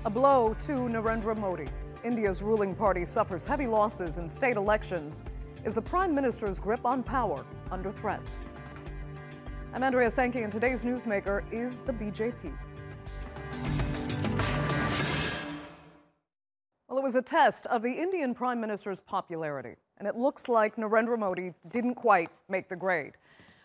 A blow to Narendra Modi. India's ruling party suffers heavy losses in state elections. Is the Prime Minister's grip on power under threat? I'm Andrea Sankey, and today's newsmaker is the BJP. Well, it was a test of the Indian Prime Minister's popularity, and it looks like Narendra Modi didn't quite make the grade.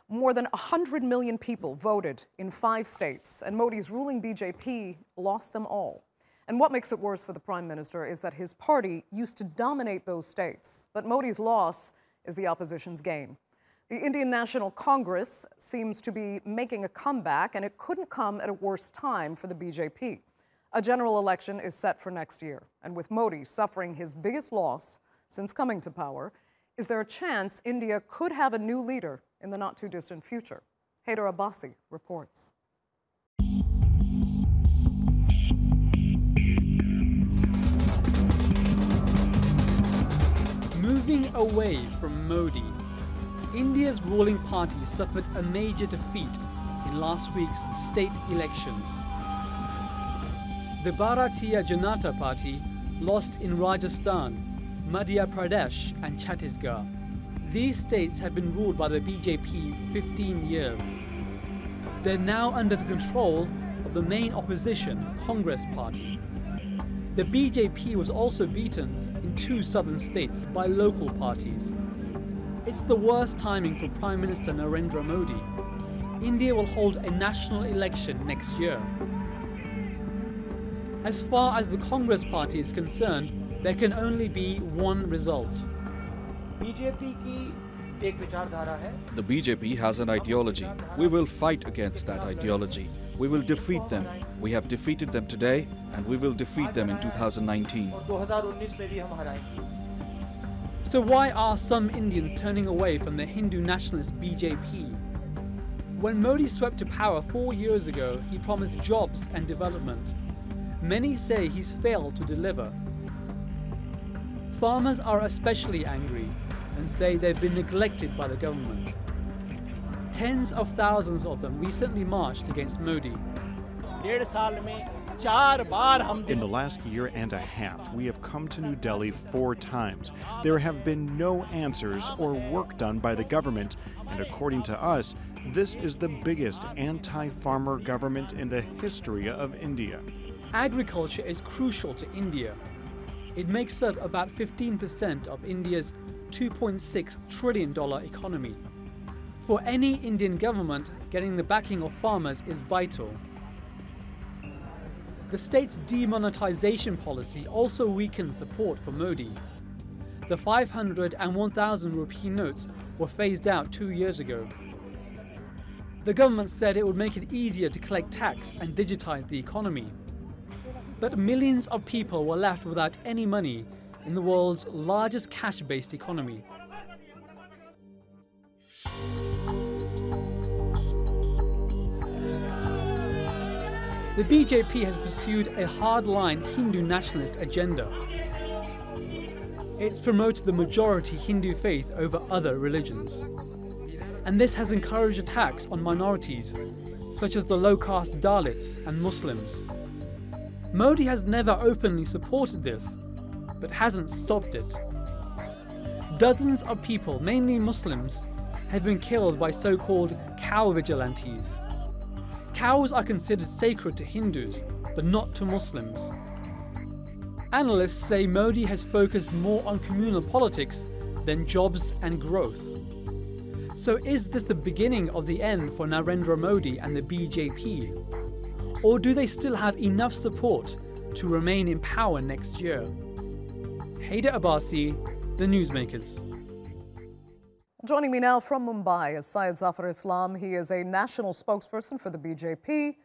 More than 100 million people voted in 5 states, and Modi's ruling BJP lost them all. And what makes it worse for the Prime Minister is that his party used to dominate those states, but Modi's loss is the opposition's gain. The Indian National Congress seems to be making a comeback, and it couldn't come at a worse time for the BJP. A general election is set for next year, and with Modi suffering his biggest loss since coming to power, is there a chance India could have a new leader in the not-too-distant future? Haider Abbasi reports. Moving away from Modi, India's ruling party suffered a major defeat in last week's state elections. The Bharatiya Janata Party lost in Rajasthan, Madhya Pradesh and Chhattisgarh. These states have been ruled by the BJP for 15 years. They're now under the control of the main opposition, Congress Party. The BJP was also beaten in 2 southern states by local parties. It's the worst timing for Prime Minister Narendra Modi. India will hold a national election next year. As far as the Congress Party is concerned, there can only be one result. The BJP has an ideology. We will fight against that ideology. We will defeat them. We have defeated them today, and we will defeat them in 2019. So why are some Indians turning away from the Hindu nationalist BJP? When Modi swept to power 4 years ago, he promised jobs and development. Many say he's failed to deliver. Farmers are especially angry and say they've been neglected by the government. Tens of thousands of them recently marched against Modi. In the last year and a half, we have come to New Delhi 4 times. There have been no answers or work done by the government, and according to us, this is the biggest anti-farmer government in the history of India. Agriculture is crucial to India. It makes up about 15% of India's $2.6 trillion economy. For any Indian government, getting the backing of farmers is vital. The state's demonetization policy also weakened support for Modi. The 500 and 1,000 rupee notes were phased out 2 years ago. The government said it would make it easier to collect tax and digitize the economy. But millions of people were left without any money in the world's largest cash-based economy. The BJP has pursued a hardline Hindu nationalist agenda. It's promoted the majority Hindu faith over other religions. And this has encouraged attacks on minorities, such as the low-caste Dalits and Muslims. Modi has never openly supported this, but hasn't stopped it. Dozens of people, mainly Muslims, have been killed by so-called cow vigilantes. Cows are considered sacred to Hindus, but not to Muslims. Analysts say Modi has focused more on communal politics than jobs and growth. So is this the beginning of the end for Narendra Modi and the BJP? Or do they still have enough support to remain in power next year? Haider Abbasi, The Newsmakers. Joining me now from Mumbai is Syed Zafar Islam. He is a national spokesperson for the BJP.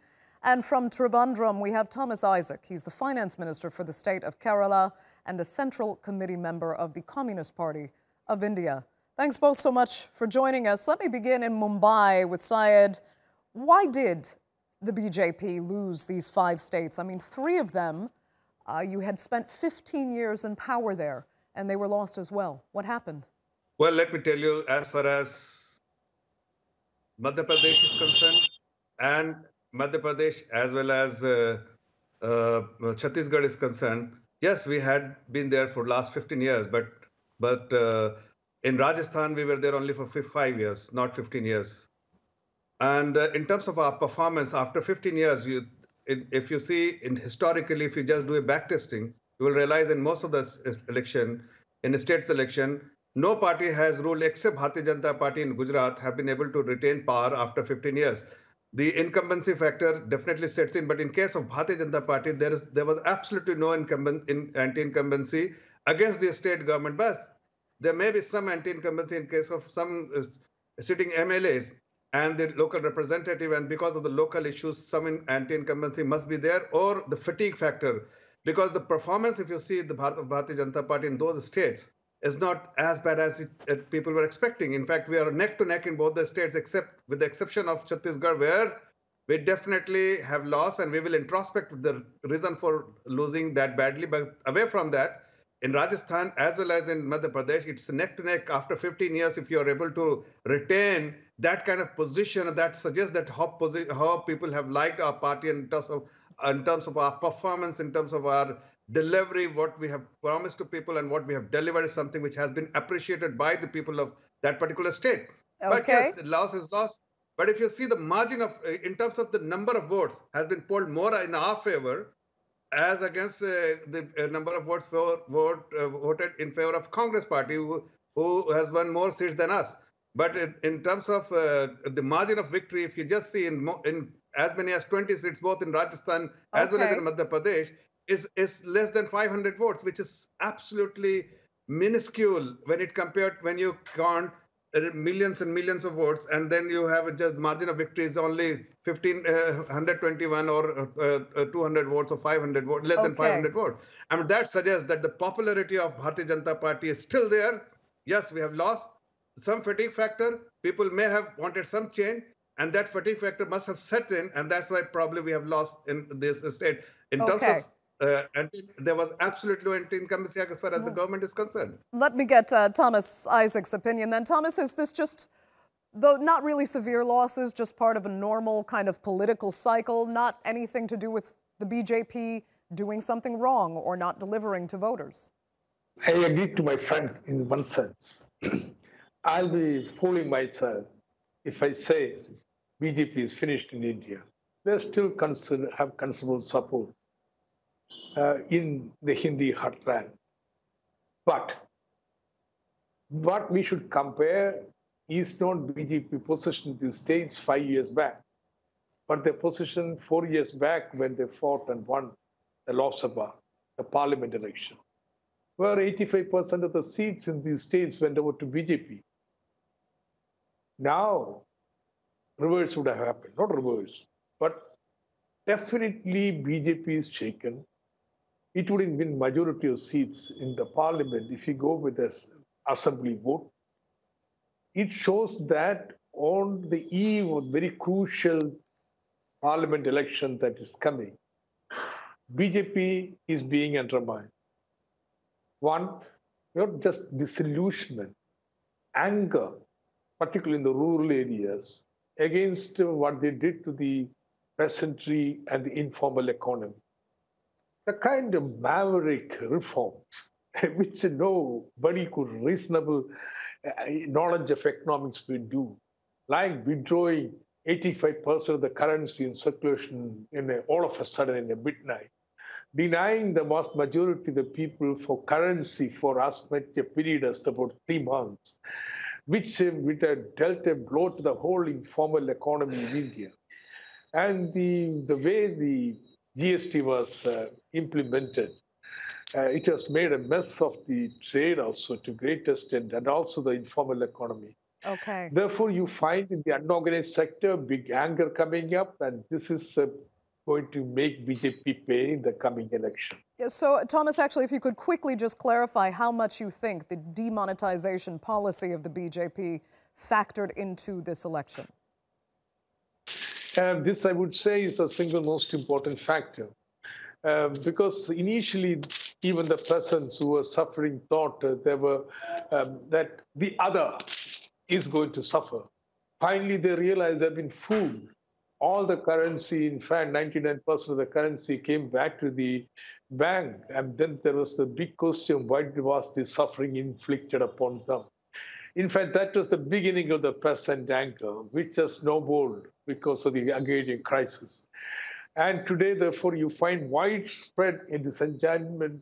And from Trivandrum, we have Thomas Isaac. He's the finance minister for the state of Kerala and a central committee member of the Communist Party of India. Thanks both so much for joining us. Let me begin in Mumbai with Syed. Why did the BJP lose these 5 states? I mean, 3 of them, you had spent 15 years in power there, and they were lost as well. What happened? Well, let me tell you, as far as Madhya Pradesh is concerned, and Madhya Pradesh as well as Chhattisgarh is concerned, yes, we had been there for last 15 years, but in Rajasthan, we were there only for 5 years, not 15 years. And in terms of our performance, after 15 years, if you see historically, if you just do a back testing, you will realize in most of the election, in a state's election, no party has ruled except Bharatiya Janata Party in Gujarat have been able to retain power after 15 years. The incumbency factor definitely sets in, but in case of Bharatiya Janata Party, there was absolutely no anti-incumbency against the state government. But there may be some anti-incumbency in case of some sitting MLAs and the local representative, and because of the local issues, some anti-incumbency must be there, or the fatigue factor. Because the performance, if you see the Bharatiya Janata Party in those states, is not as bad as people were expecting. In fact, we are neck to neck in both the states, except with the exception of Chhattisgarh, where we definitely have lost, and we will introspect the reason for losing that badly. But away from that, in Rajasthan as well as in Madhya Pradesh, it's neck to neck after 15 years. If you are able to retain that kind of position, that suggests that how people have liked our party in terms of our performance, in terms of our delivery, what we have promised to people and what we have delivered is something which has been appreciated by the people of that particular state. Okay. But yes, the loss is lost. But if you see the margin of, in terms of the number of votes, has been polled more in our favor as against the number of votes voted in favor of Congress party, who has won more seats than us. But in terms of the margin of victory, if you just see in as many as 20 seats, both in Rajasthan as well as in Madhya Pradesh, is less than 500 votes, which is absolutely minuscule when you count millions and millions of votes, and then you have just margin of victory is only 121 or 200 votes or 500 votes, less than 500 votes. I mean, that suggests that the popularity of Bharatiya Janata Party is still there. Yes, we have lost some fatigue factor. People may have wanted some change, and that fatigue factor must have set in, and that's why probably we have lost in this state. In terms of there was absolutely no anti-incumbency as far as the government is concerned. Let me get Thomas Isaac's opinion then. Thomas, is this just, though not really severe losses, just part of a normal kind of political cycle, not anything to do with the BJP doing something wrong or not delivering to voters? I agree to my friend in one sense. I'll be fooling myself if I say BJP is finished in India. They still have considerable support in the Hindi heartland. But what we should compare is not BJP position in the states 5 years back, but their position 4 years back when they fought and won the Lok Sabha, the parliament election, where 85% of the seats in these states went over to BJP. Now, reverse would have happened, not reverse, but definitely BJP is shaken. It wouldn't win majority of seats in the parliament if you go with this assembly vote. It shows that on the eve of very crucial parliament election that is coming, BJP is being undermined. One, not just disillusionment, anger, particularly in the rural areas, against what they did to the peasantry and the informal economy. The kind of maverick reforms which nobody could reasonable knowledge of economics would do, like withdrawing 85% of the currency in circulation all of a sudden in a midnight, denying the vast majority of the people for currency for as much a period as about 3 months, which dealt a blow to the whole informal economy in India. And the way the GST was implemented, it has made a mess of the trade also to great extent, and also the informal economy. Okay. Therefore, you find in the unorganized sector big anger coming up, and this is going to make BJP pay in the coming election. Yeah, so, Thomas, actually, if you could quickly just clarify how much you think the demonetization policy of the BJP factored into this election. This, I would say, is the single most important factor. Because initially, even the peasants who were suffering thought that the other is going to suffer. Finally, they realized they've been fooled. all the currency, in fact, 99% of the currency came back to the bank. And then there was the big question, why was the suffering inflicted upon them? In fact, that was the beginning of the peasant anger, which has snowballed because of the agrarian crisis. And today, therefore, you find widespread disenchantment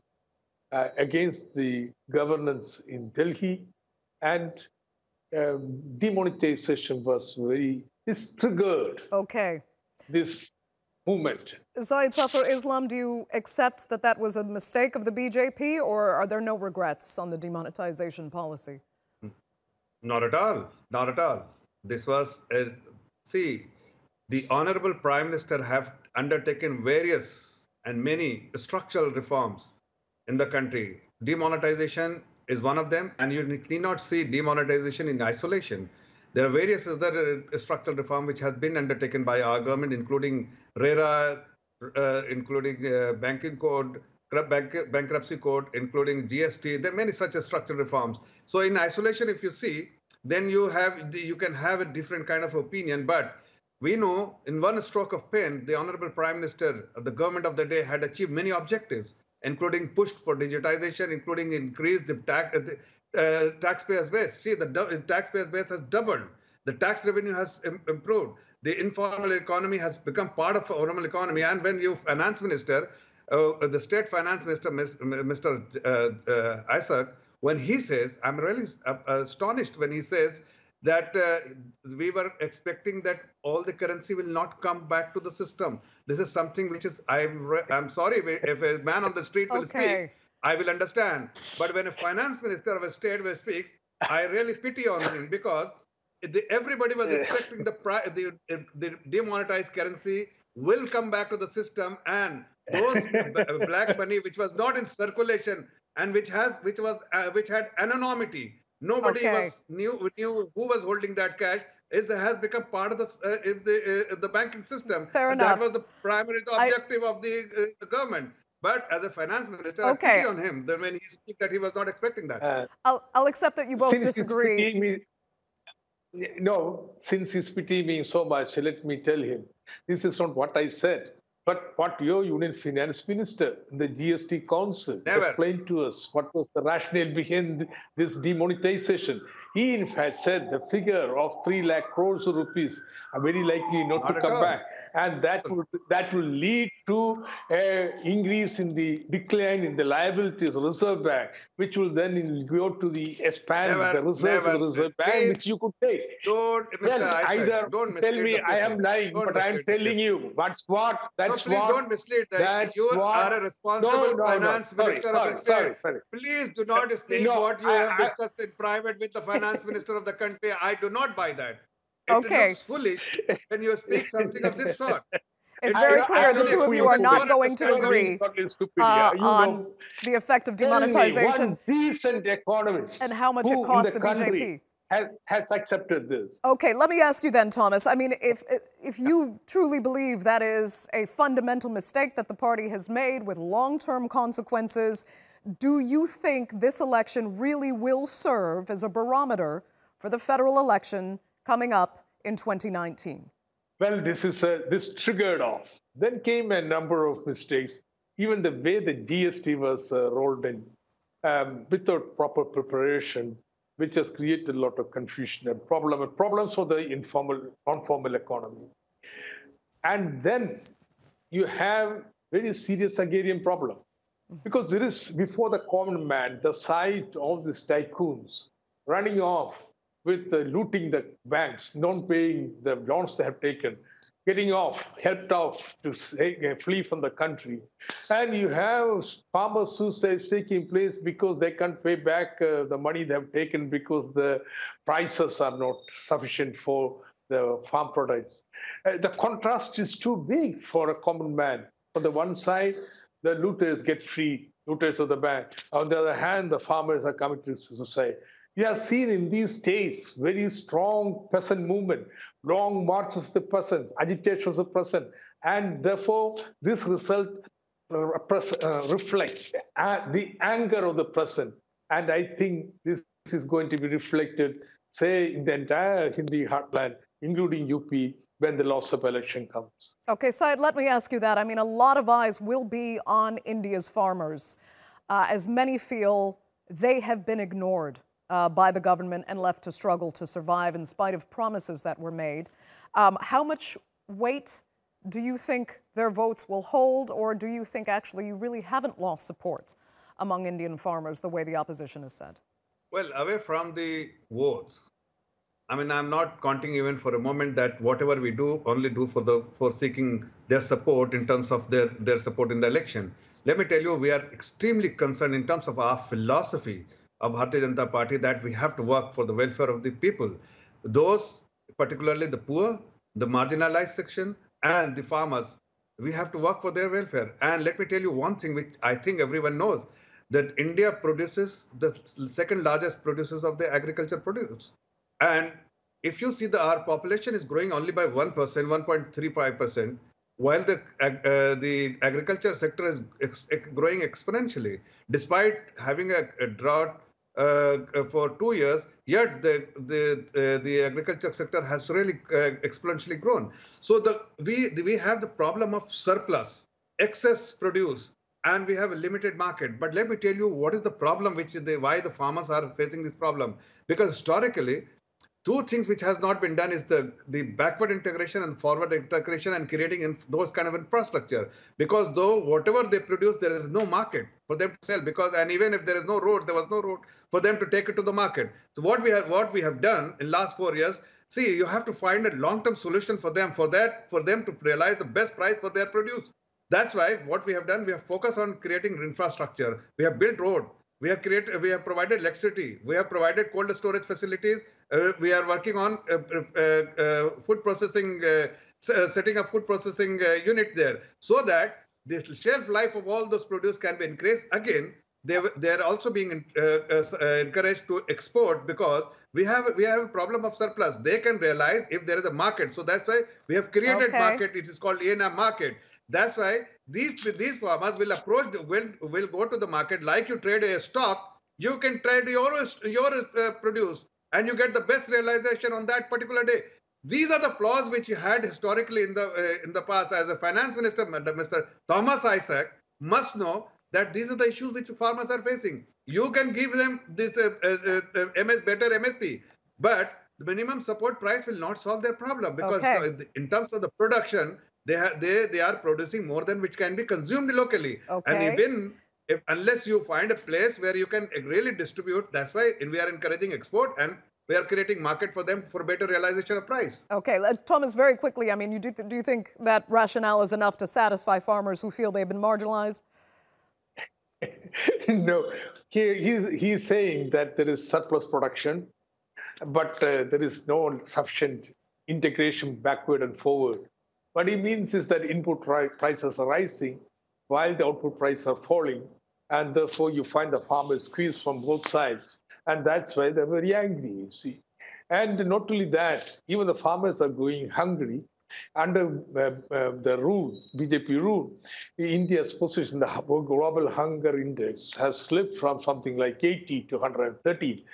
against the governance in Delhi, and demonetization was this triggered this movement. Zaid Safar Islam, do you accept that that was a mistake of the BJP, or are there no regrets on the demonetization policy? Not at all. Not at all. This was, see, the Honorable Prime Minister have undertaken various and many structural reforms in the country. Demonetization is one of them, and you need not see demonetization in isolation. There are various other structural reform which has been undertaken by our government, including RERA, including banking code, bankruptcy code, including GST. There are many such structural reforms. So in isolation, if you see, then you can have a different kind of opinion. But we know in one stroke of pen, the Honorable Prime Minister, the government of the day, had achieved many objectives, including pushed for digitization, including increased the taxpayers' base. See, the taxpayers' base has doubled. The tax revenue has improved. The informal economy has become part of the formal economy. And when you finance minister, the state finance minister, Mr. Isaac, when he says, I'm really astonished when he says that we were expecting that all the currency will not come back to the system. This is something which is, I'm sorry, if a man on the street will speak, I will understand. But when a finance minister of a state will speak, I really pity on him, because everybody was expecting the demonetized currency will come back to the system, and those black money which was not in circulation and which had anonymity, nobody knew who was holding that cash, has become part of the banking system. Fair enough. That was the primary objective of the government. But as a finance minister, I pity on him when he speaks that he was not expecting that. I'll accept that you both disagree. Since he's pitying me so much, let me tell him, this is not what I said, but what your Union Finance Minister in the GST Council explained to us what was the rationale behind this demonetization. He in fact said the figure of 3 lakh crores of rupees are very likely not to come back, and that will lead to increase in the decline in the liabilities of Reserve Bank, which will then go to the expand the reserves of the Reserve Bank, which you could take. Don't tell me I am lying, but I am telling you that's what. Don't mislead that. You are a responsible finance minister of the state. Please do not speak what you have discussed in private with the finance minister of the country. I do not buy that. It looks foolish when you speak something of this sort. It's very clear the two of you are not going to agree on the effect of demonetization. One decent economist and how much it costs the BJP. Has accepted this. Okay, let me ask you then, Thomas. I mean, if you truly believe that is a fundamental mistake that the party has made with long-term consequences, do you think this election really will serve as a barometer for the federal election coming up in 2019? Well, this triggered off. Then came a number of mistakes. Even the way the GST was rolled in without proper preparation, which has created a lot of confusion and problems for the non-formal economy. And then you have very serious agrarian problem, because there is, before the common man, the sight of these tycoons running off with looting the banks, not paying the loans they have taken, getting helped off to flee from the country. And you have farmer suicides taking place because they can't pay back the money they have taken because the prices are not sufficient for the farm products. The contrast is too big for a common man. On the one side, the looters get free, looters of the bank. On the other hand, the farmers are coming to suicide. You have seen in these states very strong peasant movement, long marches of the peasants, agitation of the peasant, and therefore this result reflects the anger of the peasant. And I think this is going to be reflected, say, in the entire Hindi heartland including UP, when the Lok Sabha election comes. Okay, Syed, let me ask you that. I mean, a lot of eyes will be on India's farmers, as many feel they have been ignored by the government and left to struggle to survive in spite of promises that were made. How much weight do you think their votes will hold, or do you think actually you really haven't lost support among Indian farmers the way the opposition has said? Well, away from the votes, I mean, I'm not counting even for a moment that whatever we do, only do for seeking their support in terms of their support in the election. Let me tell you, we are extremely concerned in terms of our philosophy of Bharatiya Janata Party that we have to work for the welfare of the people. Those, particularly the poor, the marginalized section, and the farmers, we have to work for their welfare. And let me tell you one thing which I think everyone knows, that India produces the second largest producers of the agriculture produce. And if you see our population is growing only by 1%, 1.35%, while the agriculture sector is growing exponentially, despite having a drought for 2 years, yet the agriculture sector has really exponentially grown. So we have the problem of surplus, excess produce, and we have a limited market. But let me tell you what is the problem, why the farmers are facing this problem. Because historically, two things which has not been done is the backward integration and forward integration and creating those kind of infrastructure. Because though whatever they produce, there is no market for them to sell. And even if there is no road, there was no road for them to take it to the market. So what we have done in last 4 years, see, you have to find a long-term solution for them, for them to realize the best price for their produce. That's why what we have done, we have focused on creating infrastructure. We have built road. We have provided electricity. We have provided cold storage facilities. We are working on food processing, setting up food processing unit there, so that the shelf life of all those produce can be increased. Again, they are also being encouraged to export, because we have a problem of surplus. They can realize if there is a market. So that's why we have created market. It is called ENAM market. That's why these farmers will go to the market. Like you trade a stock, you can trade your produce, and you get the best realization on that particular day. These are the flaws which you had historically in the past. As a finance minister, Mr. Thomas Isaac must know that these are the issues which farmers are facing. You can give them this better MSP, but the minimum support price will not solve their problem, because in terms of the production, they are producing more than which can be consumed locally. And even unless you find a place where you can really distribute, that's why we are encouraging export, and we are creating market for them for better realization of price. Okay, Thomas, very quickly, I mean, do you think that rationale is enough to satisfy farmers who feel they've been marginalized? No, he's saying that there is surplus production, but there is no sufficient integration backward and forward. What he means is that input prices are rising while the output prices are falling, and therefore you find the farmers squeezed from both sides, and that's why they're very angry, you see. And not only that, even the farmers are going hungry. Under the rule, BJP rule, India's position, the global hunger index, has slipped from something like 80 to 130.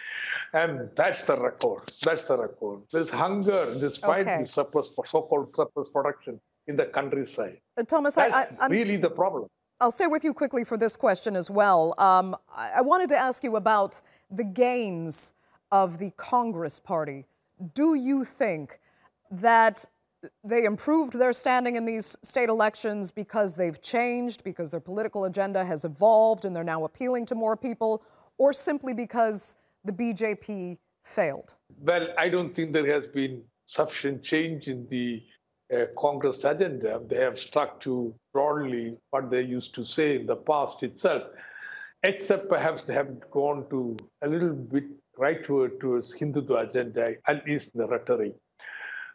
And that's the record. That's the record. There's hunger despite the so-called surplus production in the countryside. Thomas, that's really the problem. I'll stay with you quickly for this question as well. I wanted to ask you about the gains of the Congress party. Do you think that they improved their standing in these state elections because they've changed, because their political agenda has evolved and they're now appealing to more people, or simply because the BJP failed? Well, I don't think there has been sufficient change in the Congress agenda. They have stuck to broadly what they used to say in the past itself, except perhaps they have gone to a little bit rightward towards Hindutva agenda, at least in the rhetoric.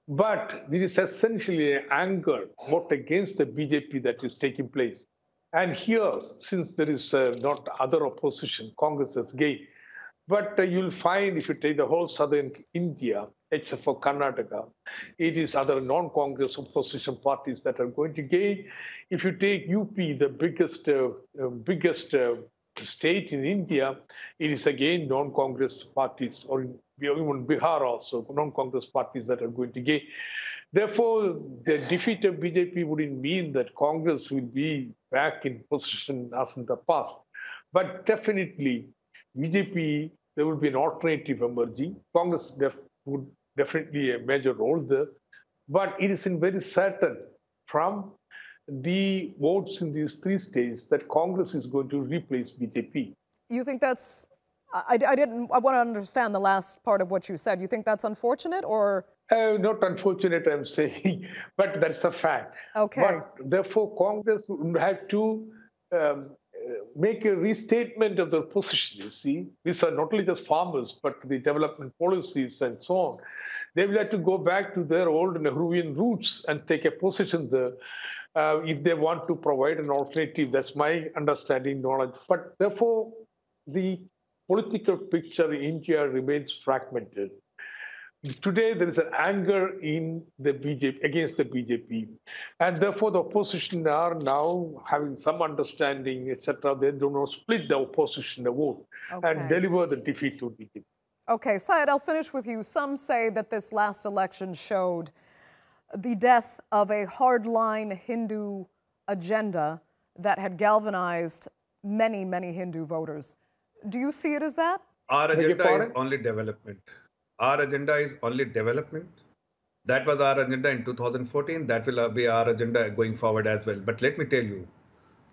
But there is essentially an anger vote against the BJP that is taking place. And here, since there is not other opposition, Congress has gained. But you'll find, if you take the whole southern India, except for Karnataka, it is other non-Congress opposition parties that are going to gain. If you take UP, the biggest state in India, it is again non-Congress parties, or even Bihar also, non-Congress parties that are going to gain. Therefore, the defeat of BJP wouldn't mean that Congress will be back in position as in the past. But definitely, BJP, there will be an alternative emerging. Congress would definitely a major role there. But it is very certain from the votes in these three states that Congress is going to replace BJP. You think that's, I want to understand the last part of what you said. You think that's unfortunate or? Not unfortunate, I'm saying, but that's a fact. Okay. But therefore, Congress would have to make a restatement of their position, you see. These are not only just farmers, but the development policies and so on. They will have to go back to their old Nehruvian roots and take a position there if they want to provide an alternative. That's my understanding, knowledge. But therefore, the political picture in India remains fragmented. Today, there is an anger in the BJP against the BJP, and therefore the opposition are now having some understanding, etc. They do not split the opposition a vote and deliver the defeat to BJP. Okay, Syed, I'll finish with you. Some say that this last election showed the death of a hardline Hindu agenda that had galvanized many, many Hindu voters. Do you see it as that? Our agenda is only development. Our agenda is only development. That was our agenda in 2014. That will be our agenda going forward as well. But let me tell you,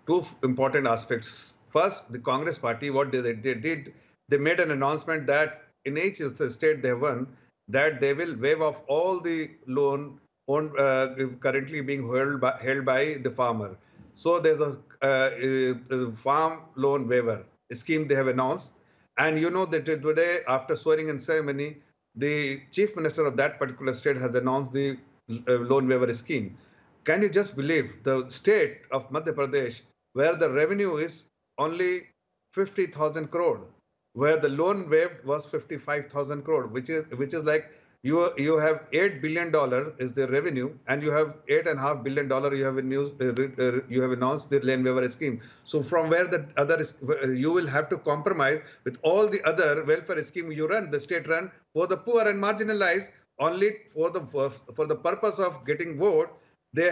two important aspects. First, the Congress party, what they did, they made an announcement that in each state they won, that they will waive off all the loan currently being held by the farmer. So there's a farm loan waiver scheme they have announced. And you know that today, after swearing-in ceremony, the chief minister of that particular state has announced the loan waiver scheme. Can you just believe the state of Madhya Pradesh, where the revenue is only 50,000 crore, where the loan waived was 55,000 crore, which is like you have $8 billion is the revenue, and you have $8.5 billion you have announced the loan waiver scheme. So from where the other you will have to compromise with all the other welfare scheme you run, the state run for the poor and marginalized, only for the purpose of getting vote. They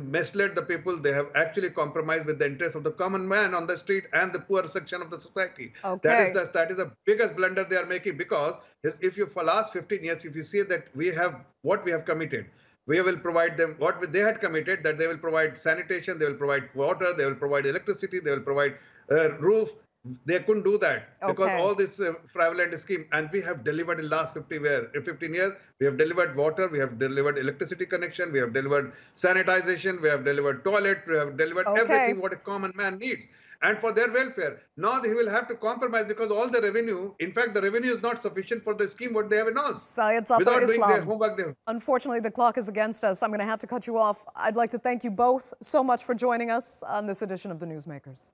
misled the people. They have actually compromised with the interests of the common man on the street and the poor section of the society. Okay. That is the biggest blunder they are making, because if you, for last 15 years, if you see that we have what we have committed, we will provide them what they had committed, that they will provide sanitation, they will provide water, they will provide electricity, they will provide roof. They couldn't do that because all this fraudulent scheme, and we have delivered in last 15 years. We have delivered water, we have delivered electricity connection, we have delivered sanitization, we have delivered toilet, we have delivered everything what a common man needs. And for their welfare, now they will have to compromise because all the revenue, in fact, the revenue is not sufficient for the scheme what they have announced. Syed without doing their homework. Unfortunately, the clock is against us. I'm going to have to cut you off. I'd like to thank you both so much for joining us on this edition of The Newsmakers.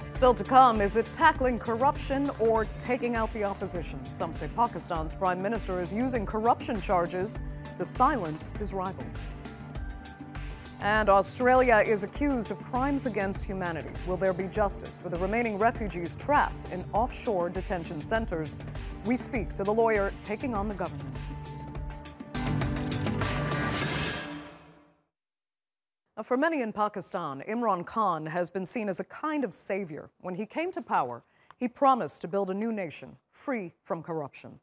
Still to come, is it tackling corruption or taking out the opposition? Some say Pakistan's Prime Minister is using corruption charges to silence his rivals. And Australia is accused of crimes against humanity. Will there be justice for the remaining refugees trapped in offshore detention centers? We speak to the lawyer taking on the government. For many in Pakistan, Imran Khan has been seen as a kind of savior. When he came to power, he promised to build a new nation free from corruption.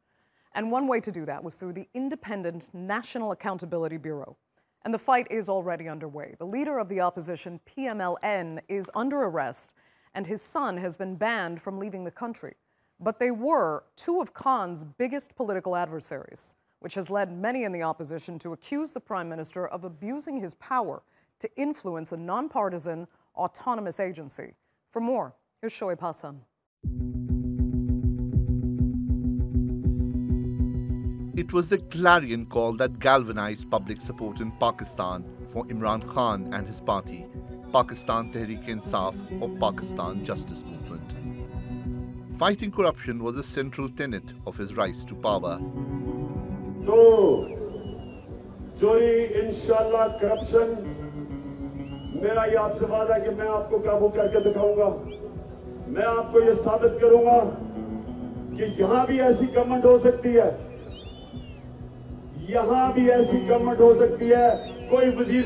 And one way to do that was through the independent National Accountability Bureau. And the fight is already underway. The leader of the opposition, PMLN, is under arrest, and his son has been banned from leaving the country. But they were two of Khan's biggest political adversaries, which has led many in the opposition to accuse the Prime Minister of abusing his power to influence a nonpartisan, autonomous agency. For more, here's Shoaib Hassan. It was the clarion call that galvanized public support in Pakistan for Imran Khan and his party, Pakistan Tehreek-e-Insaf or Pakistan Justice Movement. Fighting corruption was a central tenet of his rise to power. चोरी, इंशाल्लाह corruption, मेरा ये आपसे वादा है कि मैं आपको काबू करके दिखाऊंगा। मैं आपको ये साबित करूंगा कि यहां भी ऐसी गवर्नमेंट हो सकती है, यहां भी ऐसी गवर्नमेंट हो सकती है। कोई वजीर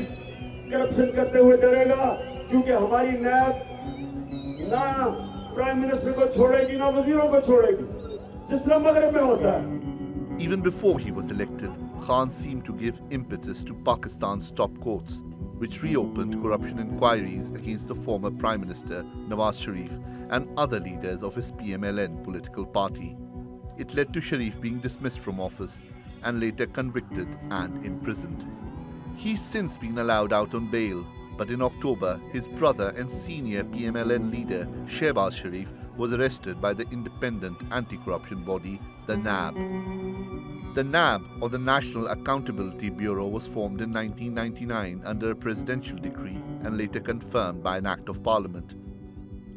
करप्शन करते हुए डरेगा, क्योंकि हमारी नैब ना प्राइम मिनिस्टर को छोड़ेगी ना वजीरों को छोड़ेगी, जिस तरह मगरब में होता है। Even before he was elected, Khan seemed to give impetus to Pakistan's top courts, which reopened corruption inquiries against the former Prime Minister Nawaz Sharif and other leaders of his PMLN political party. It led to Sharif being dismissed from office and later convicted and imprisoned. He's since been allowed out on bail, but in October, his brother and senior PMLN leader Shehbaz Sharif was arrested by the independent anti-corruption body, the NAB. The NAB, or the National Accountability Bureau, was formed in 1999 under a presidential decree and later confirmed by an act of parliament.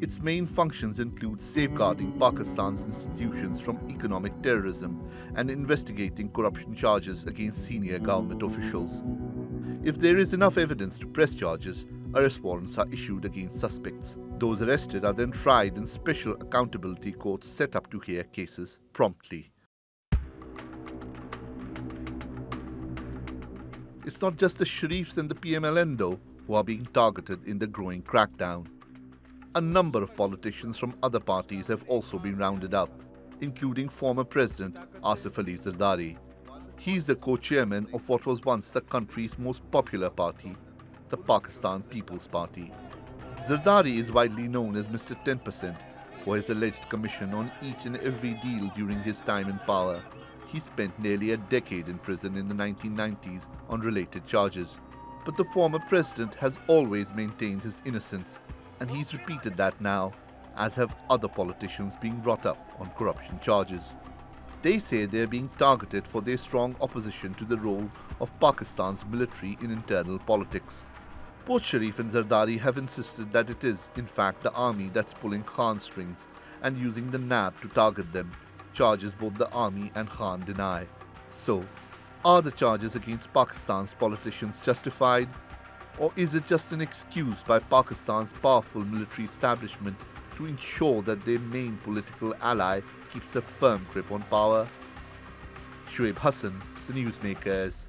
Its main functions include safeguarding Pakistan's institutions from economic terrorism and investigating corruption charges against senior government officials. If there is enough evidence to press charges, arrest warrants are issued against suspects. Those arrested are then tried in special accountability courts set up to hear cases promptly. It's not just the Sharifs and the PMLN, though, who are being targeted in the growing crackdown. A number of politicians from other parties have also been rounded up, including former President Asif Ali Zardari. He's the co-chairman of what was once the country's most popular party, the Pakistan People's Party. Zardari is widely known as Mr. 10% for his alleged commission on each and every deal during his time in power. He spent nearly a decade in prison in the 1990s on related charges. But the former president has always maintained his innocence, and he's repeated that now, as have other politicians being brought up on corruption charges. They say they're being targeted for their strong opposition to the role of Pakistan's military in internal politics. Both Sharif and Zardari have insisted that it is, in fact, the army that's pulling Khan's strings and using the NAB to target them, charges both the army and Khan deny. So, are the charges against Pakistan's politicians justified? Or is it just an excuse by Pakistan's powerful military establishment to ensure that their main political ally keeps a firm grip on power? Shoaib Hassan, The Newsmakers.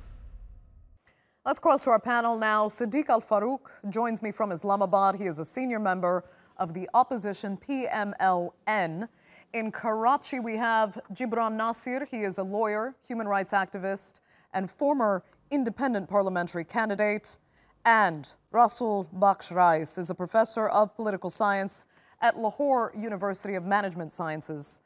Let's cross to our panel now. Siddiq Al-Farouk joins me from Islamabad. He is a senior member of the opposition PMLN. In Karachi, we have Gibran Nasir. He is a lawyer, human rights activist, and former independent parliamentary candidate. And Rasul Bakhsh Rais is a professor of political science at Lahore University of Management Sciences.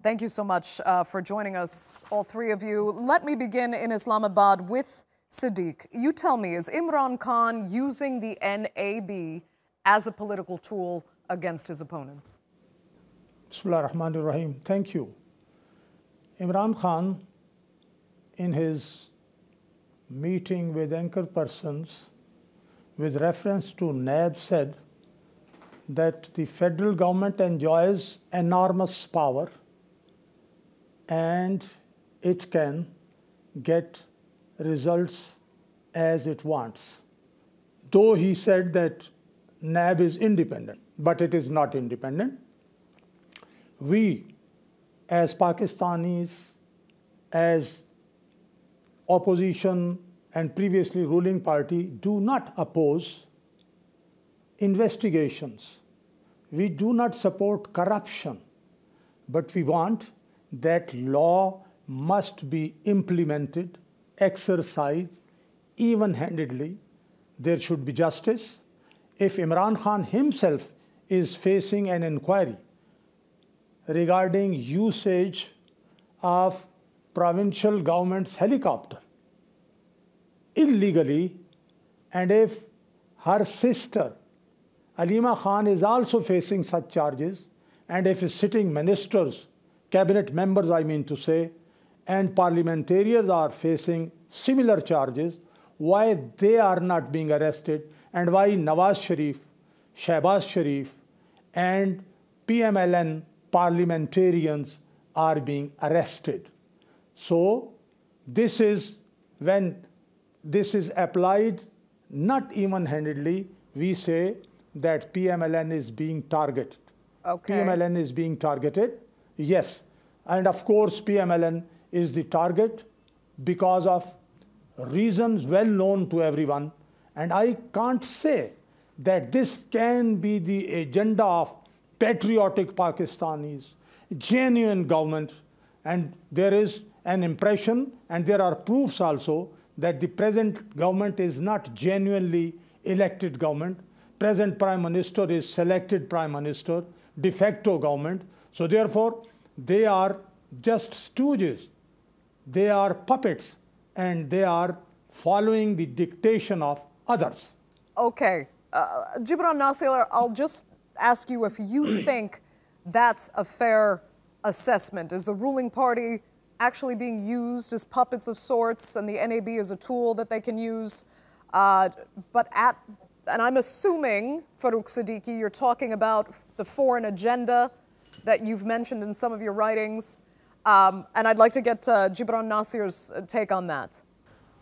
Thank you so much for joining us, all three of you. Let me begin in Islamabad with Siddiq. You tell me, is Imran Khan using the NAB as a political tool against his opponents? Bismillah ar-Rahman ar-Rahim. Thank you. Imran Khan, in his meeting with anchor persons with reference to NAB, said that the federal government enjoys enormous power and it can get results as it wants. Though he said that NAB is independent, but it is not independent. We, as Pakistanis, as opposition and previously ruling party, do not oppose investigations. We do not support corruption, but we want that law must be implemented, exercised even-handedly. There should be justice. If Imran Khan himself is facing an inquiry regarding usage of provincial government's helicopter illegally, and if her sister Alima Khan is also facing such charges, and if sitting ministers, cabinet members I mean to say, and parliamentarians are facing similar charges, why they are not being arrested, and why Nawaz Sharif, Shehbaz Sharif, and PMLN parliamentarians are being arrested. So this is when this is applied not even-handedly. We say that PMLN is being targeted. Okay. PMLN is being targeted, yes. And of course, PMLN is the target because of reasons well known to everyone. And I can't say that this can be the agenda of patriotic Pakistanis, genuine government. And there is an impression, and there are proofs also, that the present government is not genuinely elected government. Present Prime Minister is selected Prime Minister, de facto government. So therefore, they are just stooges. They are puppets, and they are following the dictation of others. Okay. Gibran Nasir, I'll just ask you if you think that's a fair assessment. Is the ruling party actually being used as puppets of sorts, and the NAB is a tool that they can use? And I'm assuming, Farouk Siddiqui, you're talking about the foreign agenda that you've mentioned in some of your writings. And I'd like to get Gibran Nasir's take on that.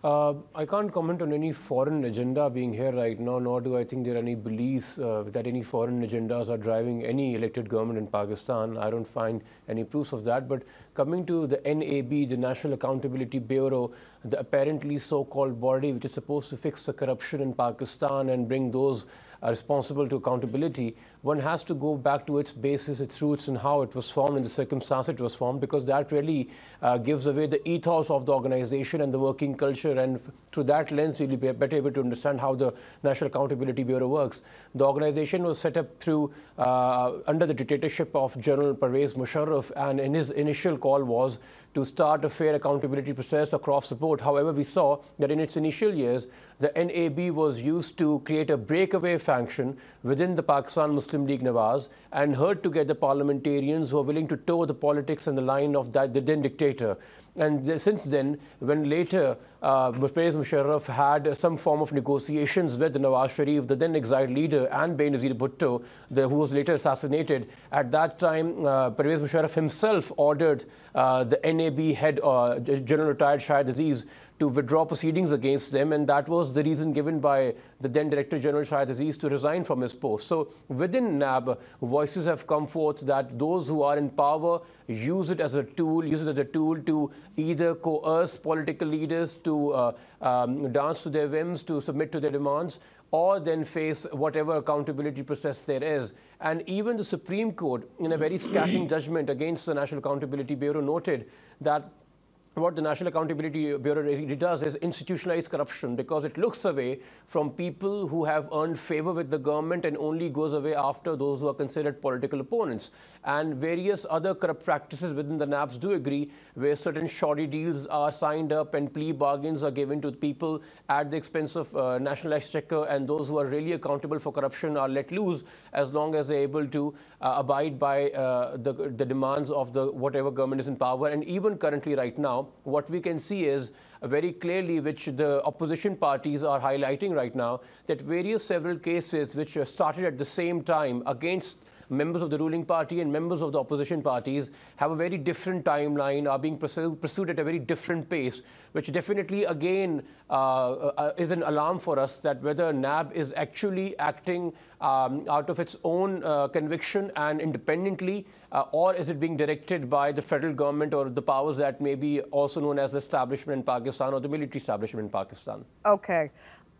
I can't comment on any foreign agenda being here right now, nor do I think there are any beliefs that any foreign agendas are driving any elected government in Pakistan. I don't find any proofs of that. But coming to the NAB, the National Accountability Bureau, the apparently so-called body which is supposed to fix the corruption in Pakistan and bring those responsible to accountability, one has to go back to its basis, its roots, and how it was formed and the circumstance it was formed, because that really gives away the ethos of the organization and the working culture. And through that lens, we'll be better able to understand how the National Accountability Bureau works. The organization was set up through under the dictatorship of General Pervez Musharraf, and in his initial call was to start a fair accountability process across the board. However, we saw that in its initial years, the NAB was used to create a breakaway faction within the Pakistan Muslim League Nawaz and herd together parliamentarians who are willing to toe the politics and the line of the then dictator. And since then, when later Pervez Musharraf had some form of negotiations with the Nawaz Sharif, the then exiled leader, and Benazir Bhutto, who was later assassinated, at that time, Pervez Musharraf himself ordered the NAB head, General Retired Shahid Aziz, to withdraw proceedings against them, and that was the reason given by the then Director General Shahid Aziz to resign from his post. So within NAB, voices have come forth that those who are in power use it as a tool, to either coerce political leaders to dance to their whims, to submit to their demands, or then face whatever accountability process there is. And even the Supreme Court, in a very scathing judgment against the National Accountability Bureau, noted that what the National Accountability Bureau really does is institutionalize corruption, because it looks away from people who have earned favor with the government and only goes away after those who are considered political opponents. And various other corrupt practices within the NABs do agree, where certain shoddy deals are signed up and plea bargains are given to people at the expense of National Exchequer, and those who are really accountable for corruption are let loose as long as they're able to abide by the demands of the whatever government is in power. And even currently right now, what we can see is very clearly, which the opposition parties are highlighting right now, that several cases which started at the same time against members of the ruling party and members of the opposition parties have a very different timeline, are being pursued at a very different pace, which definitely again is an alarm for us that whether NAB is actually acting out of its own conviction and independently, or is it being directed by the federal government or the powers that may be also known as the establishment in Pakistan or the military establishment in Pakistan. Okay.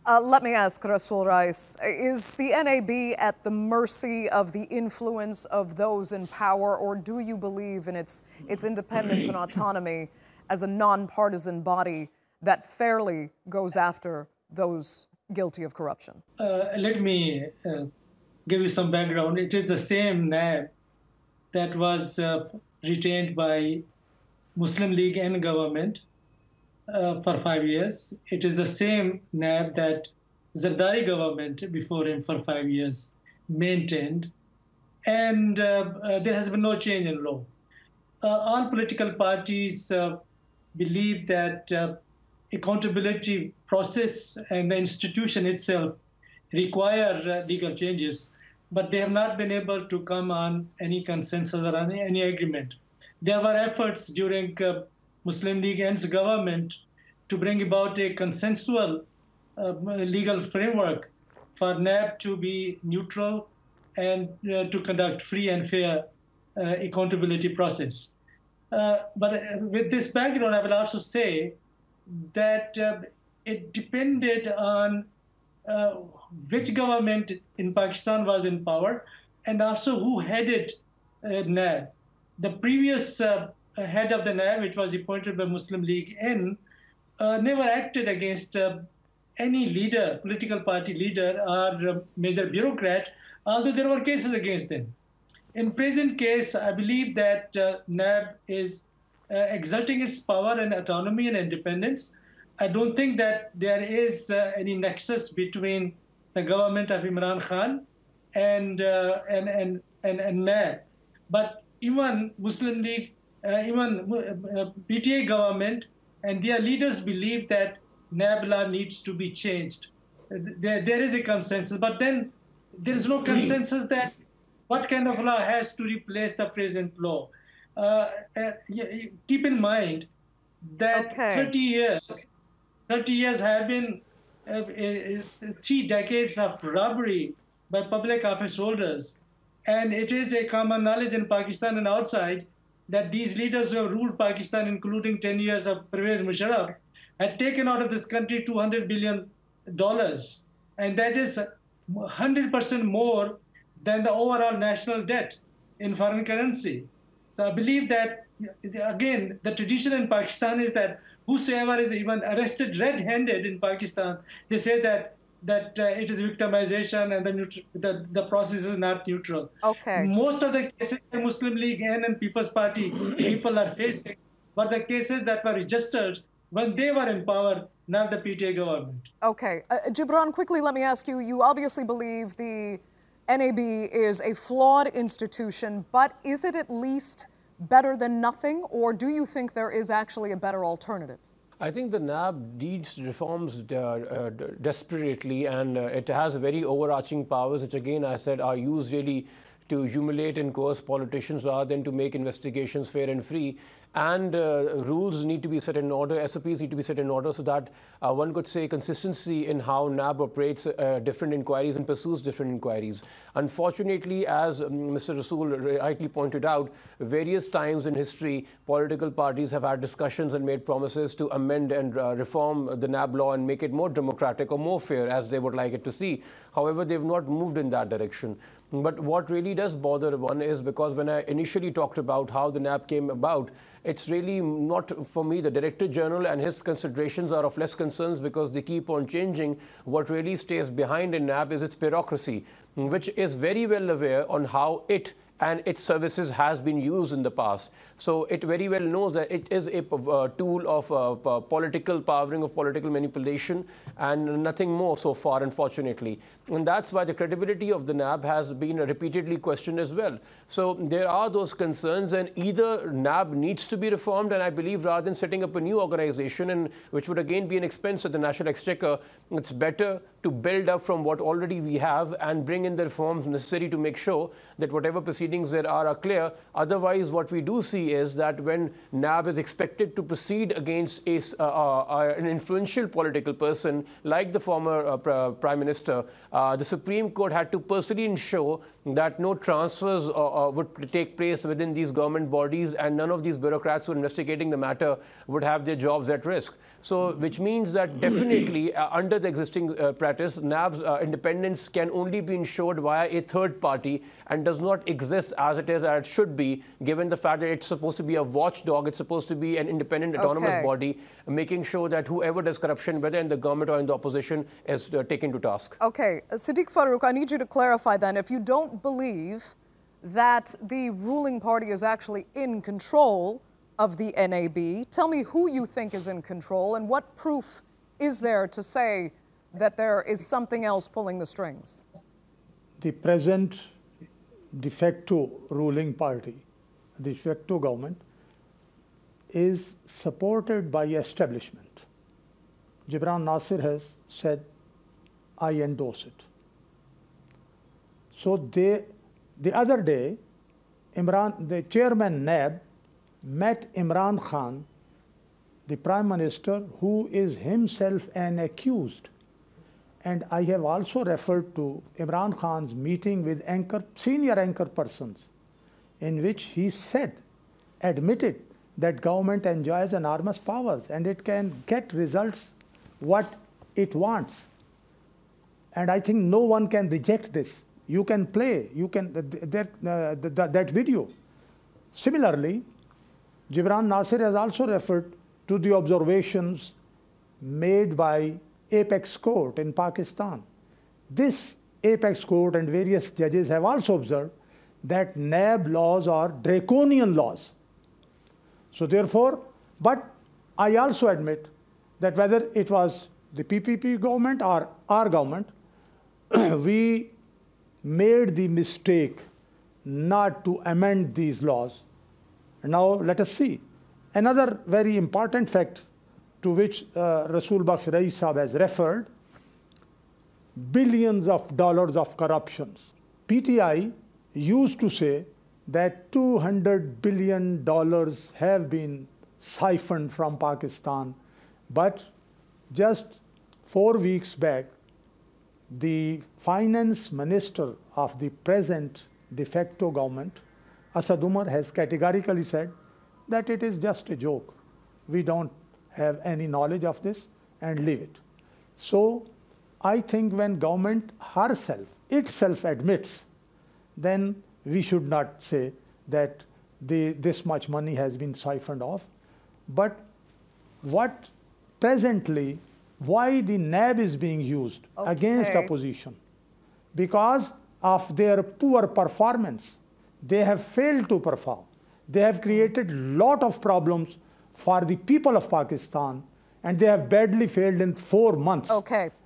Let me ask Rasul Rais, is the NAB at the mercy of the influence of those in power, or do you believe in its independence and autonomy as a non-partisan body that fairly goes after those guilty of corruption? Let me give you some background. It is the same NAB that was retained by Muslim League and government for 5 years. It is the same NAB that Zardari government before him for 5 years maintained. And there has been no change in law. All political parties believe that accountability process and the institution itself require legal changes, but they have not been able to come on any consensus or any agreement. There were efforts during Muslim League and government to bring about a consensual legal framework for NAB to be neutral and to conduct free and fair accountability process. But with this background, I will also say that it depended on which government in Pakistan was in power and also who headed NAB. The previous head of the NAB, which was appointed by Muslim League N, never acted against any leader, political party leader or major bureaucrat, although there were cases against them. In present case, I believe that NAB is exerting its power and autonomy and independence. I don't think that there is any nexus between the government of Imran Khan and NAB. But even Muslim League, even PTA government and their leaders believe that NAB law needs to be changed. There is a consensus, but then there is no consensus that what kind of law has to replace the present law. Keep in mind that 30 years have been 3 decades of robbery by public office holders. And it is a common knowledge in Pakistan and outside that these leaders who have ruled Pakistan, including 10 years of Pervez Musharraf, had taken out of this country $200 billion. And that is 100% more than the overall national debt in foreign currency. So I believe that, again, the tradition in Pakistan is that whosoever is even arrested red-handed in Pakistan, they say that it is victimization and the process is not neutral. Okay. Most of the cases the Muslim League and People's Party people are facing were the cases that were registered when they were in power, not the PTA government. Okay. Gibran, quickly let me ask you, you obviously believe the NAB is a flawed institution, but is it at least better than nothing, or do you think there is actually a better alternative? I think the NAB needs reforms desperately, and it has very overarching powers, which again I said are used really to humiliate and coerce politicians rather than to make investigations fair and free. And rules need to be set in order, SOPs need to be set in order so that one could say consistency in how NAB operates different inquiries and pursues different inquiries. Unfortunately, as Mr. Rasool rightly pointed out, various times in history, political parties have had discussions and made promises to amend and reform the NAB law and make it more democratic or more fair as they would like it to see. However, they've not moved in that direction. But what really does bother one is because when I initially talked about how the NAB came about, it's really not for me. The Director General and his considerations are of less concerns because they keep on changing. What really stays behind in NAB is its bureaucracy, which is very well aware on how it and its services has been used in the past. So it very well knows that it is a tool of political powering, of political manipulation, and nothing more so far, unfortunately. And that's why the credibility of the NAB has been repeatedly questioned as well. So there are those concerns, and either NAB needs to be reformed, and I believe rather than setting up a new organization, and which would again be an expense of the National Exchequer, it's better to build up from what already we have and bring in the reforms necessary to make sure that whatever proceedings there are clear. Otherwise, what we do see is that when NAB is expected to proceed against an influential political person like the former Prime Minister, the Supreme Court had to personally ensure that no transfers would take place within these government bodies, and none of these bureaucrats who are investigating the matter would have their jobs at risk. So, which means that definitely under the existing practice, NAB's independence can only be ensured via a third party and does not exist as it is, as it should be, given the fact that it's supposed to be a watchdog, it's supposed to be an independent autonomous body, making sure that whoever does corruption, whether in the government or in the opposition, is taken to task. Okay, Siddiq Farooq, I need you to clarify then, if you don't believe that the ruling party is actually in control of the NAB, tell me who you think is in control and what proof is there to say that there is something else pulling the strings? The present de facto ruling party, the de facto government, is supported by establishment. Gibran Nasir has said, I endorse it. So the other day, the chairman NAB met Imran Khan the Prime Minister, who is himself an accused. And I have also referred to Imran Khan's meeting with senior anchor persons, in which he admitted that government enjoys enormous powers and it can get results what it wants. And I think no one can reject this. You can play, that video. Similarly, Gibran Nasir has also referred to the observations made by Apex Court in Pakistan. This Apex Court and various judges have also observed that NAB laws are draconian laws. So therefore, but I also admit that whether it was the PPP government or our government, we made the mistake not to amend these laws. Now let us see. Another very important fact to which Rasool Bakhsh Rais Sahab has referred, billions of dollars of corruptions. PTI used to say that $200 billion have been siphoned from Pakistan, but just 4 weeks back, the finance minister of the present de facto government, Asad Umar, has categorically said that it is just a joke. We don't have any knowledge of this and leave it. So I think when government itself admits, then we should not say that this much money has been siphoned off. But what presently, why the NAB is being used against opposition? Because of their poor performance. They have failed to perform. They have created a lot of problems for the people of Pakistan, and they have badly failed in 4 months.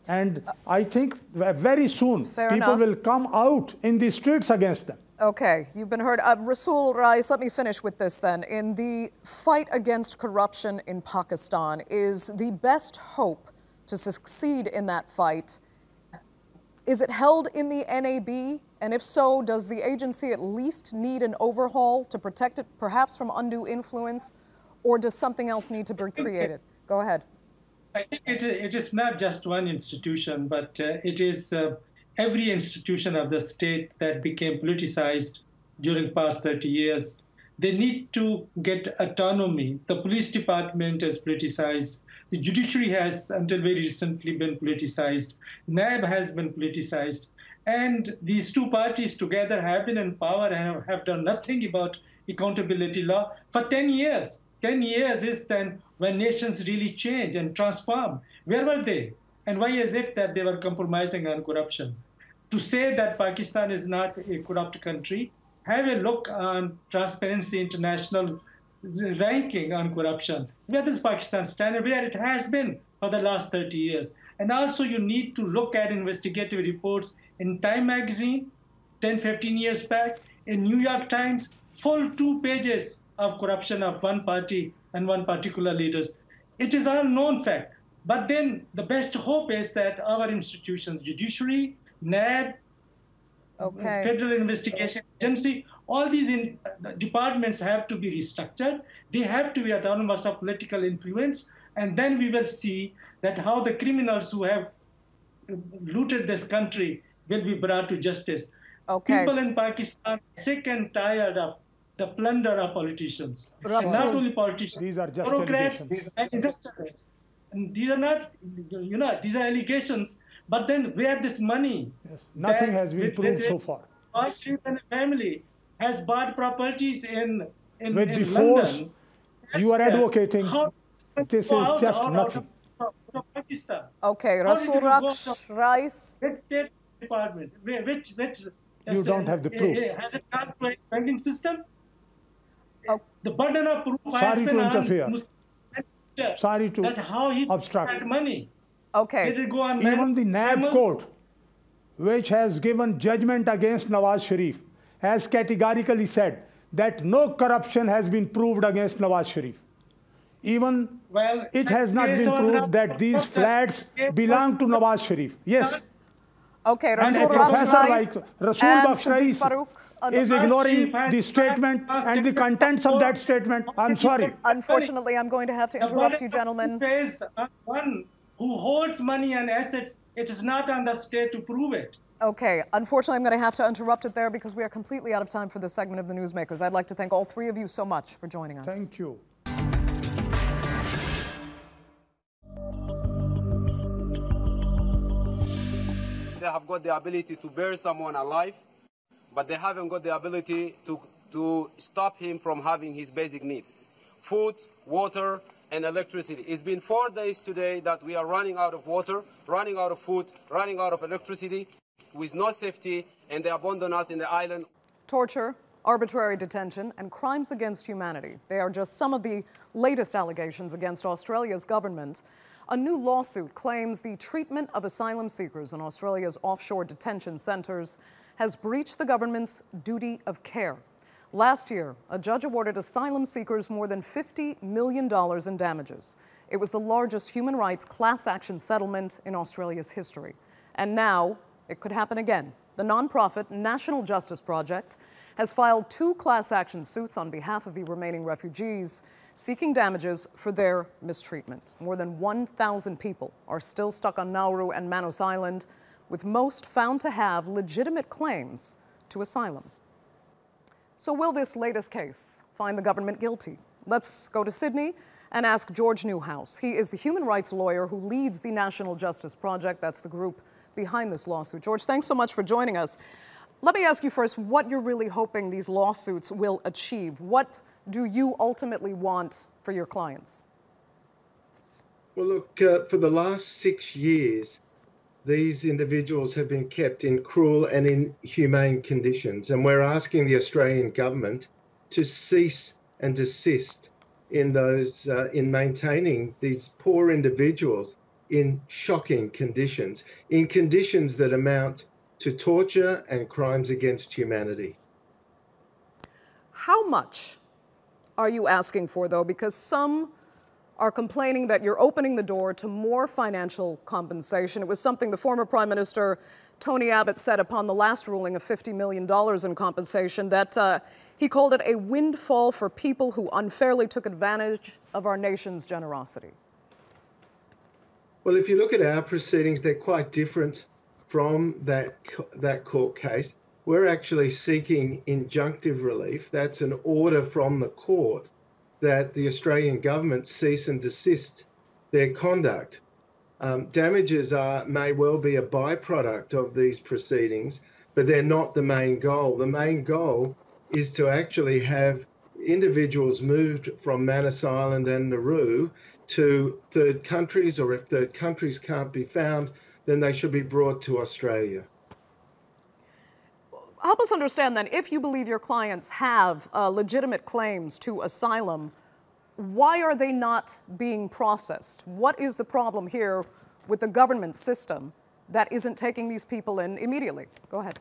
And I think very soon people will come out in the streets against them. Okay, you've been heard. Rasool Rais, let me finish with this then. In the fight against corruption in Pakistan, is the best hope to succeed in that fight, is it held in the NAB? And if so, does the agency at least need an overhaul to protect it perhaps from undue influence, or does something else need to be created? Go ahead. I think it is not just one institution, but it is every institution of the state that became politicized during past 30 years. They need to get autonomy. The police department is politicized. The judiciary has, until very recently, been politicized. NAB has been politicized. And these two parties together have been in power and have done nothing about accountability law for 10 years. 10 years is then when nations really change and transform. Where were they? And why is it that they were compromising on corruption? To say that Pakistan is not a corrupt country, have a look on Transparency International ranking on corruption. Where does Pakistan stand and where it has been for the last 30 years? And also you need to look at investigative reports in Time magazine, 10, 15 years back, in New York Times, full 2 pages of corruption of one party and one particular leaders. It is all known fact. But then the best hope is that our institutions, judiciary, NAB, Federal Investigation Agency, all these departments have to be restructured. They have to be autonomous of political influence. And then we will see that how the criminals who have looted this country will be brought to justice. People in Pakistan are sick and tired of the plunder of politicians. And not only politicians, these are just bureaucrats and industrialists. And these are not, these are allegations. But then where this money? Yes. Nothing has been proved so far. Nawaz Sharif and the family has bought properties in with the London. Force you are advocating, this is just nothing. Pakistan. Okay, Rasool Bakhsh Rais. Which State Department? Which you don't have the proof. Has it gone to a banking system? The burden of proof Sorry to interfere. Sorry to that how he obstruct. that money. Okay. Did it go on Even the NAB court, which has given judgment against Nawaz Sharif, has categorically said that no corruption has been proved against Nawaz Sharif. Even it has not been proved that these flats belong to Nawaz Sharif. Yes. Okay, and a Rasool professor Bakhsh like Rais Rasool and Bakhsh Siddique Rais Farooq. is ignoring the statement and the contents of that statement. I'm sorry. Unfortunately, I'm going to have to interrupt you, gentlemen. One who holds money and assets, it is not on the state to prove it. Okay, unfortunately, I'm going to have to interrupt it there because we are completely out of time for this segment of the Newsmakers. I'd like to thank all three of you so much for joining us. Thank you. They have got the ability to bury someone alive, but they haven't got the ability to stop him from having his basic needs: food, water, and electricity. It's been 4 days today that we are running out of water, running out of food, running out of electricity, with no safety, and they abandon us in the island. Torture, arbitrary detention, and crimes against humanity. They are just some of the latest allegations against Australia's government. A new lawsuit claims the treatment of asylum seekers in Australia's offshore detention centers has breached the government's duty of care. Last year, a judge awarded asylum seekers more than $50 million in damages. It was the largest human rights class action settlement in Australia's history. And now, it could happen again. The nonprofit National Justice Project has filed 2 class action suits on behalf of the remaining refugees, seeking damages for their mistreatment. More than 1,000 people are still stuck on Nauru and Manus Island, with most found to have legitimate claims to asylum. So will this latest case find the government guilty? Let's go to Sydney and ask George Newhouse. He is the human rights lawyer who leads the National Justice Project. That's the group behind this lawsuit. George, thanks so much for joining us. Let me ask you first what you're really hoping these lawsuits will achieve. What do you ultimately want for your clients? Well, look, for the last 6 years, these individuals have been kept in cruel and inhumane conditions, and we're asking the Australian government to cease and desist in those in maintaining these poor individuals in shocking conditions, in conditions that amount to torture and crimes against humanity. How much are you asking for, though? Because some are complaining that you're opening the door to more financial compensation. It was something the former Prime Minister Tony Abbott said upon the last ruling of $50 million in compensation, that he called it a windfall for people who unfairly took advantage of our nation's generosity. Well, if you look at our proceedings, they're quite different from that court case. We're actually seeking injunctive relief. That's an order from the court that the Australian government cease and desist their conduct. Damages may well be a byproduct of these proceedings, but they're not the main goal. The main goal is to actually have individuals moved from Manus Island and Nauru to third countries, or if third countries can't be found, then they should be brought to Australia. Help us understand then, if you believe your clients have legitimate claims to asylum, why are they not being processed? What is the problem here with the government system that isn't taking these people in immediately? Go ahead.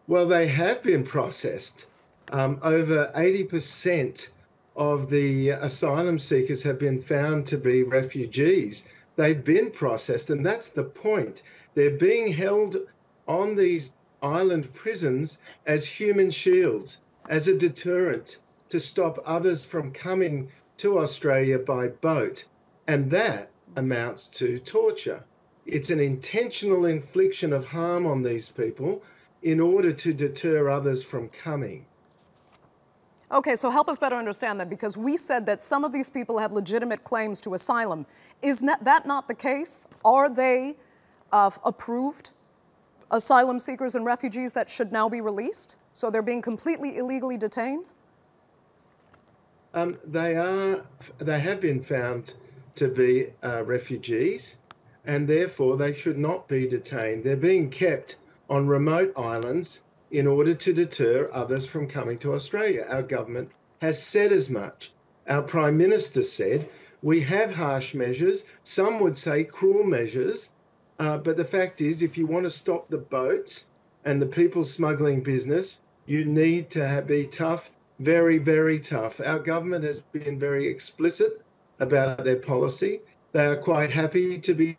Well, they have been processed. Over 80% of the asylum seekers have been found to be refugees. They've been processed, and that's the point. They're being held on these island prisons as human shields, as a deterrent to stop others from coming to Australia by boat. And that amounts to torture. It's an intentional infliction of harm on these people in order to deter others from coming. Okay, so help us better understand that, because we said that some of these people have legitimate claims to asylum. Is that not the case? Are they approved asylum seekers and refugees that should now be released? So they're being completely illegally detained? They have been found to be refugees, and therefore they should not be detained. They're being kept on remote islands in order to deter others from coming to Australia. Our government has said as much. Our Prime Minister said we have harsh measures, some would say cruel measures, but the fact is, if you want to stop the boats and the people smuggling business, you need to be tough, very, very tough. Our government has been very explicit about their policy. They are quite happy to be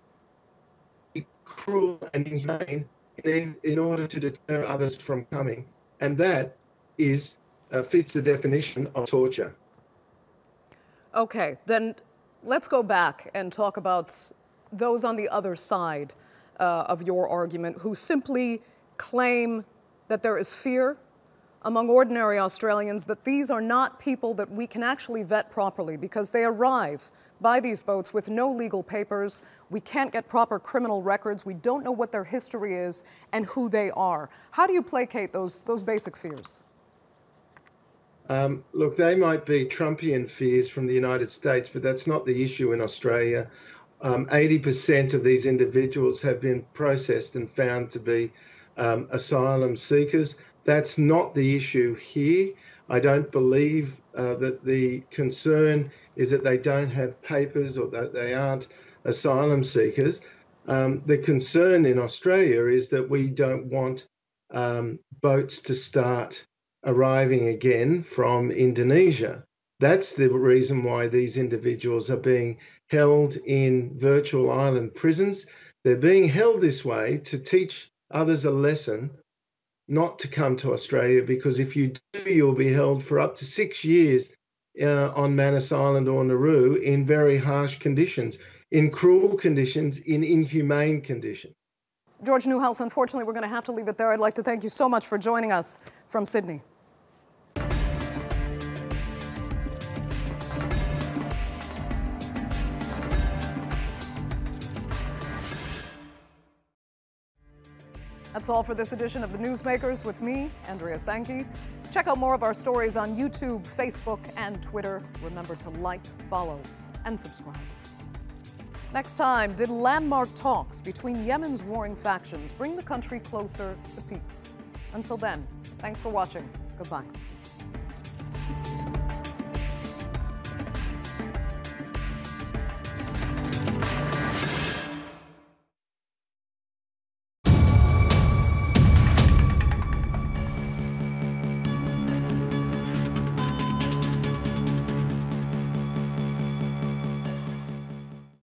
cruel and inhumane in order to deter others from coming. And that is fits the definition of torture. Okay, then let's go back and talk about those on the other side of your argument who simply claim that there is fear among ordinary Australians that these are not people that we can actually vet properly because they arrive by these boats with no legal papers. We can't get proper criminal records. We don't know what their history is and who they are. How do you placate those basic fears? Look, they might be Trumpian fears from the United States, but that's not the issue in Australia. 80% of these individuals have been processed and found to be asylum seekers. That's not the issue here. I don't believe that the concern is that they don't have papers or that they aren't asylum seekers. The concern in Australia is that we don't want boats to start arriving again from Indonesia. That's the reason why these individuals are being held in virtual island prisons. They're being held this way to teach others a lesson not to come to Australia, because if you do, you'll be held for up to 6 years on Manus Island or Nauru in very harsh conditions, in cruel conditions, in inhumane conditions. George Newhouse, unfortunately, we're going to have to leave it there. I'd like to thank you so much for joining us from Sydney. That's all for this edition of The Newsmakers with me, Andrea Sankey. Check out more of our stories on YouTube, Facebook, and Twitter. Remember to like, follow, and subscribe. Next time, did landmark talks between Yemen's warring factions bring the country closer to peace? Until then, thanks for watching. Goodbye.